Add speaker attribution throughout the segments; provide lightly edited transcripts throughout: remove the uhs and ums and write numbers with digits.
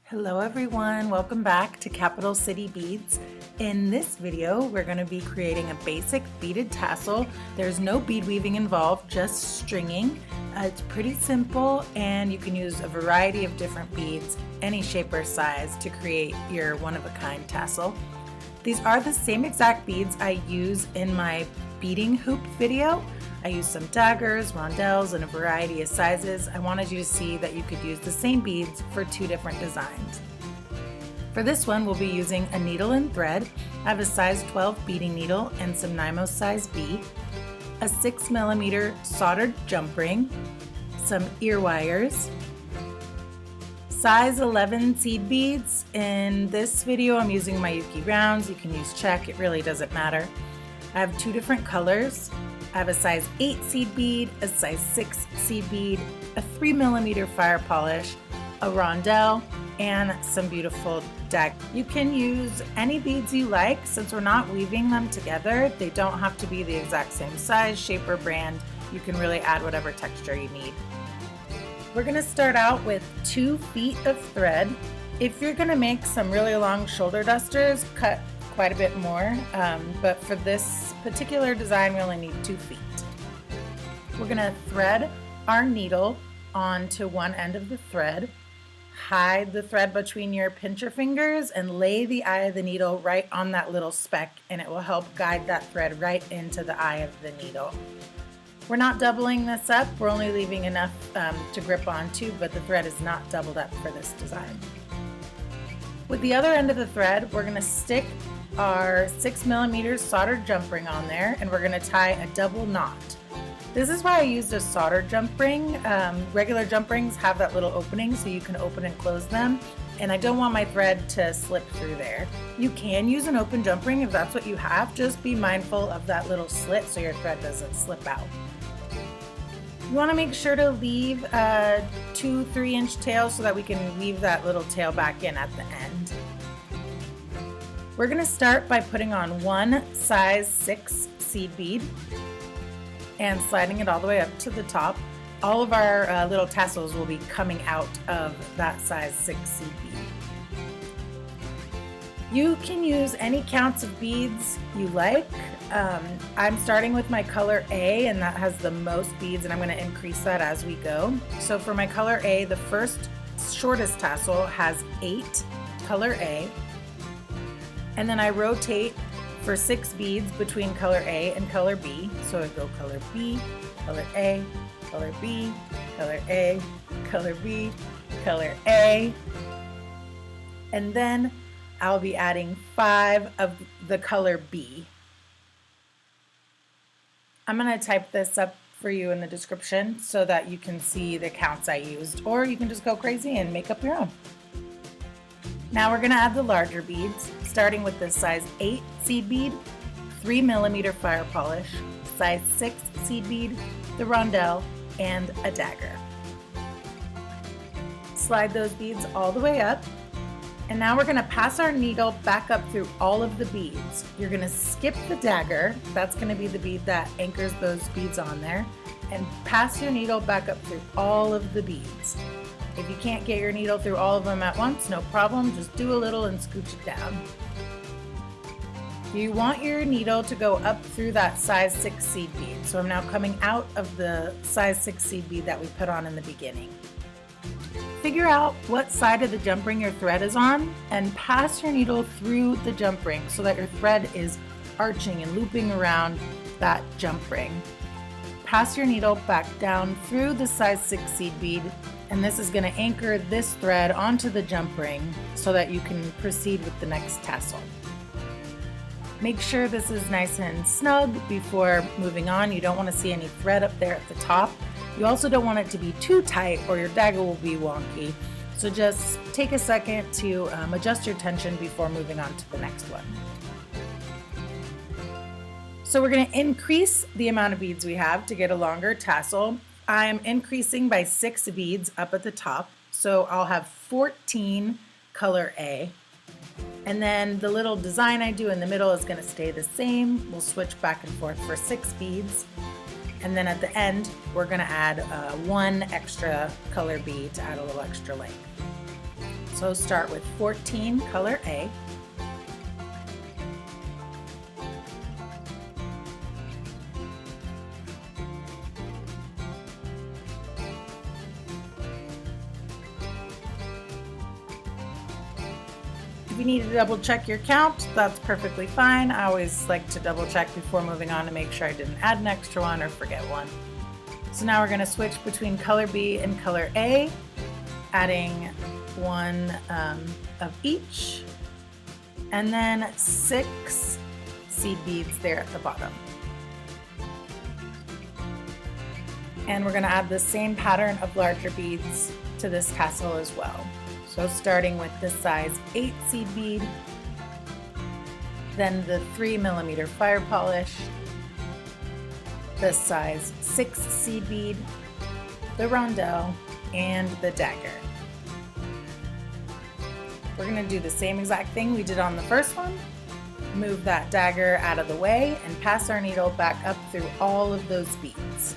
Speaker 1: Hello everyone, welcome back to Capital City Beads. In this video, we're going to be creating a basic beaded tassel. There's no bead weaving involved, just stringing. It's pretty simple and you can use a variety of different beads, any shape or size, to create your one-of-a-kind tassel. These are the same exact beads I use in my beading hoop video. I used some daggers, rondelles, and a variety of sizes. I wanted you to see that you could use the same beads for two different designs. For this one, we'll be using a needle and thread. I have a size 12 beading needle and some Nymos size B, a 6mm soldered jump ring, some ear wires, size 11 seed beads. In this video, I'm using my Yuki rounds. You can use check, it really doesn't matter. I have two different colors. I have a size 8 seed bead, a size 6 seed bead, a 3mm fire polish, a rondelle, and some beautiful dagger. You can use any beads you like. Since we're not weaving them together, they don't have to be the exact same size, shape, or brand. You can really add whatever texture you need. We're going to start out with 2 feet of thread. If you're going to make some really long shoulder dusters, cut quite a bit more, but for this particular design we only need 2 feet. We're going to thread our needle onto one end of the thread, hide the thread between your pincher fingers, and lay the eye of the needle right on that little speck, and it will help guide that thread right into the eye of the needle. We're not doubling this up, we're only leaving enough to grip onto, but the thread is not doubled up for this design. With the other end of the thread, we're going to stick our 6mm soldered jump ring on there, and we're going to tie a double knot. This is why I used a soldered jump ring. Regular jump rings have that little opening so you can open and close them, and I don't want my thread to slip through there. You can use an open jump ring if that's what you have. Just be mindful of that little slit so your thread doesn't slip out. You want to make sure to leave a 2-3 inch tail so that we can weave that little tail back in at the end. We're going to start by putting on one size 6 seed bead and sliding it all the way up to the top. All of our little tassels will be coming out of that size 6 seed bead. You can use any counts of beads you like. I'm starting with my color A, and that has the most beads, and I'm going to increase that as we go. So for my color A, the first shortest tassel has 8 color A. And then I rotate for 6 beads between color A and color B. So I go color B, color A, color B, color A, color B, color A. And then I'll be adding 5 of the color B. I'm going to type this up for you in the description so that you can see the counts I used, or you can just go crazy and make up your own. Now we're going to add the larger beads, starting with the size 8 seed bead, 3mm fire polish, size 6 seed bead, the rondelle, and a dagger. Slide those beads all the way up, and now we're going to pass our needle back up through all of the beads. You're going to skip the dagger, that's going to be the bead that anchors those beads on there, and pass your needle back up through all of the beads. If you can't get your needle through all of them at once, no problem, just do a little and scooch it down. You want your needle to go up through that size 6 seed bead. So I'm now coming out of the size 6 seed bead that we put on in the beginning. Figure out what side of the jump ring your thread is on and pass your needle through the jump ring so that your thread is arching and looping around that jump ring. Pass your needle back down through the size 6 seed bead, and this is going to anchor this thread onto the jump ring so that you can proceed with the next tassel. Make sure this is nice and snug before moving on. You don't want to see any thread up there at the top. You also don't want it to be too tight or your dagger will be wonky. So just take a second to adjust your tension before moving on to the next one. So we're going to increase the amount of beads we have to get a longer tassel. I'm increasing by 6 beads up at the top, so I'll have 14 color A. And then the little design I do in the middle is going to stay the same. We'll switch back and forth for 6 beads. And then at the end, we're going to add 1 extra color B to add a little extra length. So start with 14 color A. If you need to double check your count, that's perfectly fine. I always like to double check before moving on to make sure I didn't add an extra one or forget one. So now we're going to switch between color B and color A, adding one of each, and then 6 seed beads there at the bottom. And we're going to add the same pattern of larger beads to this tassel as well. So starting with the size 8 seed bead, then the 3mm fire polish, the size 6 seed bead, the rondelle, and the dagger. We're going to do the same exact thing we did on the first one. Move that dagger out of the way and pass our needle back up through all of those beads.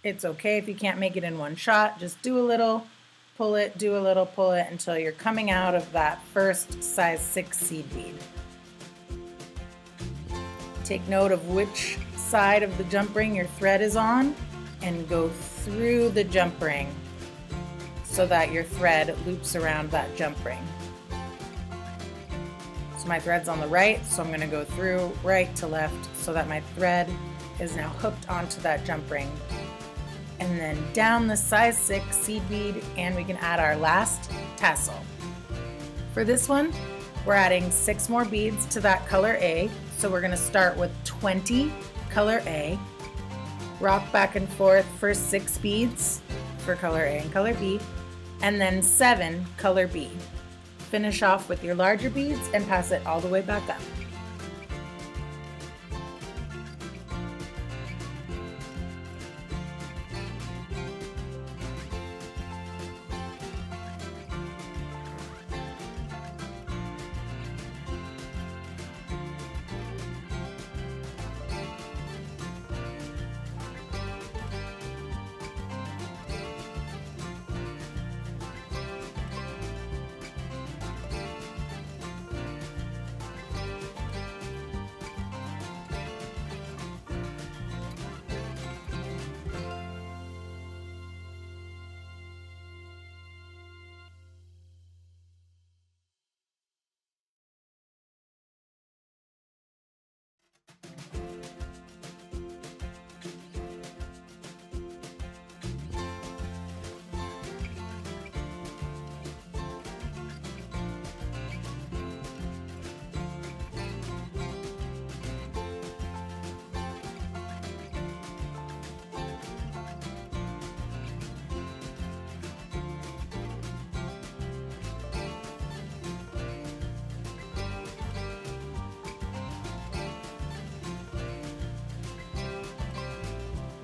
Speaker 1: It's okay if you can't make it in one shot. Just do a little, pull it, do a little, pull it until you're coming out of that first size 6 seed bead. Take note of which side of the jump ring your thread is on and go through the jump ring so that your thread loops around that jump ring. So my thread's on the right, so I'm going to go through right to left so that my thread is now hooked onto that jump ring. And then down the size 6 seed bead, and we can add our last tassel. For this one, we're adding 6 more beads to that color A. So we're gonna start with 20 color A, rock back and forth for 6 beads for color A and color B, and then 7 color B. Finish off with your larger beads and pass it all the way back up.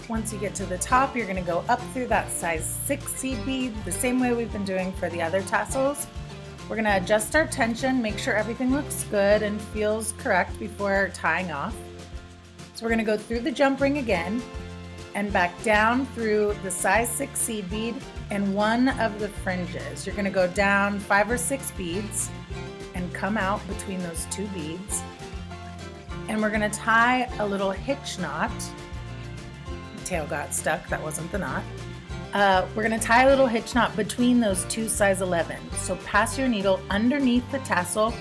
Speaker 1: Once you get to the top, you're going to go up through that size 6 seed bead, the same way we've been doing for the other tassels. We're going to adjust our tension, make sure everything looks good and feels correct before tying off. So we're going to go through the jump ring again and back down through the size 6 seed bead and one of the fringes. You're going to go down 5 or 6 beads and come out between those 2 beads. And we're going to tie a little hitch knot. Tail got stuck, that wasn't the knot. We're going to tie a little hitch knot between those 2 size 11. So pass your needle underneath the tassel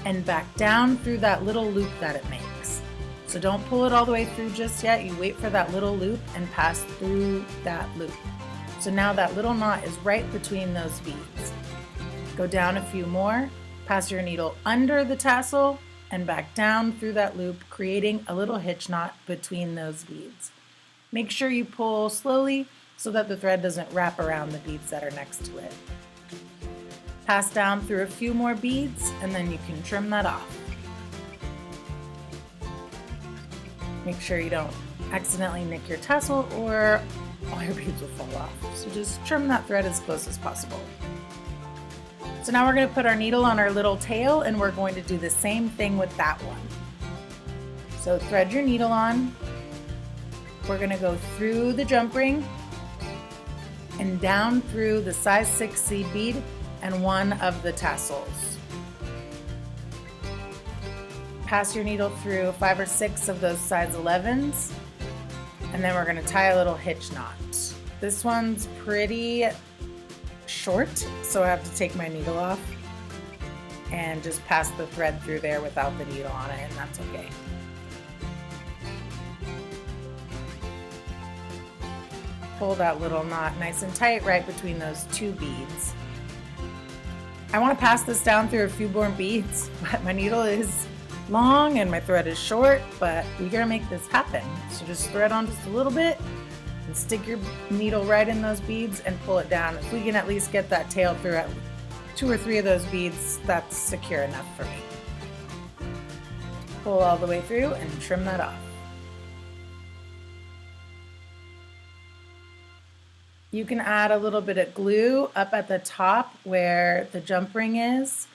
Speaker 1: and back down through that little loop that it makes. So don't pull it all the way through just yet. You wait for that little loop and pass through that loop. So now that little knot is right between those beads. Go down a few more, pass your needle under the tassel and back down through that loop, creating a little hitch knot between those beads. Make sure you pull slowly so that the thread doesn't wrap around the beads that are next to it. Pass down through a few more beads and then you can trim that off. Make sure you don't accidentally nick your tassel or all your beads will fall off. So just trim that thread as close as possible. So now we're going to put our needle on our little tail and we're going to do the same thing with that one. So thread your needle on, We're gonna go through the jump ring and down through the size 6 seed bead and one of the tassels. Pass your needle through 5 or 6 of those size 11s, and then we're gonna tie a little hitch knot. This one's pretty short, so I have to take my needle off and just pass the thread through there without the needle on it, and that's okay. Pull that little knot nice and tight right between those 2 beads. I want to pass this down through a few more beads, but my needle is long and my thread is short, but we're gonna make this happen. So just thread on just a little bit and stick your needle right in those beads and pull it down. If we can at least get that tail through at 2 or 3 of those beads, that's secure enough for me. Pull all the way through and trim that off. You can add a little bit of glue up at the top where the jump ring is.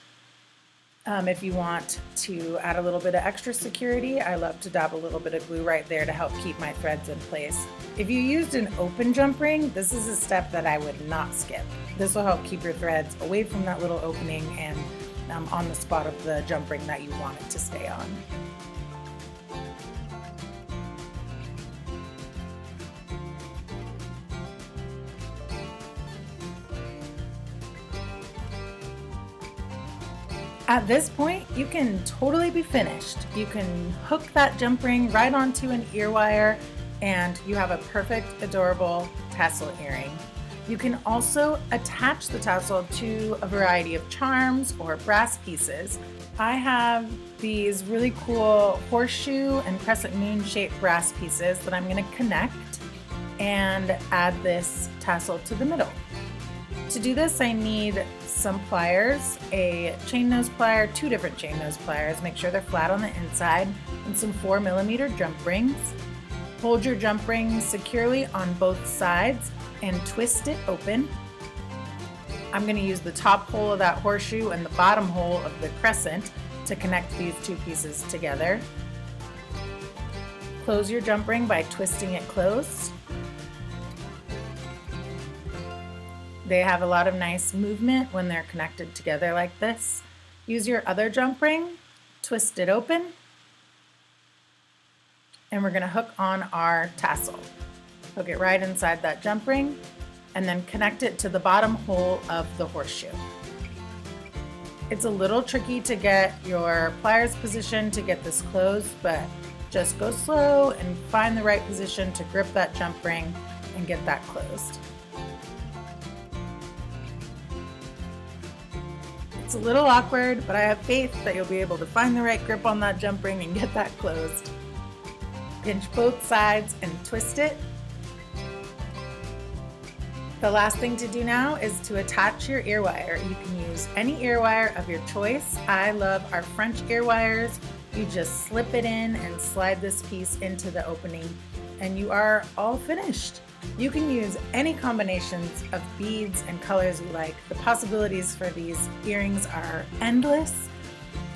Speaker 1: If you want to add a little bit of extra security, I love to dab a little bit of glue right there to help keep my threads in place. If you used an open jump ring, this is a step that I would not skip. This will help keep your threads away from that little opening and on the spot of the jump ring that you want it to stay on. At this point, you can totally be finished. You can hook that jump ring right onto an ear wire and you have a perfect, adorable tassel earring. You can also attach the tassel to a variety of charms or brass pieces. I have these really cool horseshoe and crescent moon shaped brass pieces that I'm gonna connect and add this tassel to the middle. To do this, I need some pliers, a chain nose plier, 2 different chain nose pliers, make sure they're flat on the inside, and some 4mm jump rings. Hold your jump ring securely on both sides and twist it open. I'm going to use the top hole of that horseshoe and the bottom hole of the crescent to connect these 2 pieces together. Close your jump ring by twisting it closed. They have a lot of nice movement when they're connected together like this. Use your other jump ring, twist it open, and we're gonna hook on our tassel. Hook it right inside that jump ring, and then connect it to the bottom hole of the horseshoe. It's a little tricky to get your pliers positioned to get this closed, but just go slow and find the right position to grip that jump ring and get that closed. It's a little awkward, but I have faith that you'll be able to find the right grip on that jump ring and get that closed. Pinch both sides and twist it. The last thing to do now is to attach your ear wire. You can use any ear wire of your choice. I love our French ear wires. You just slip it in and slide this piece into the opening and you are all finished. You can use any combinations of beads and colors you like. The possibilities for these earrings are endless.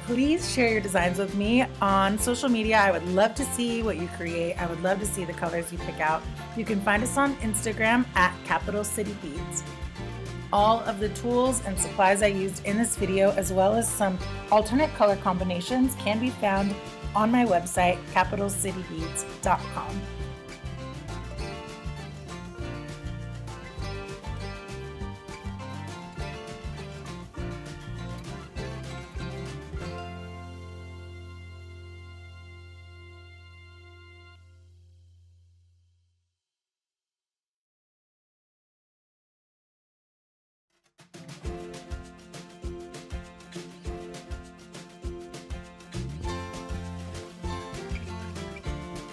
Speaker 1: Please share your designs with me on social media. I would love to see what you create. I would love to see the colors you pick out. You can find us on Instagram at Capital City Beads. All of the tools and supplies I used in this video, as well as some alternate color combinations, can be found on my website, capitalcitybeads.com.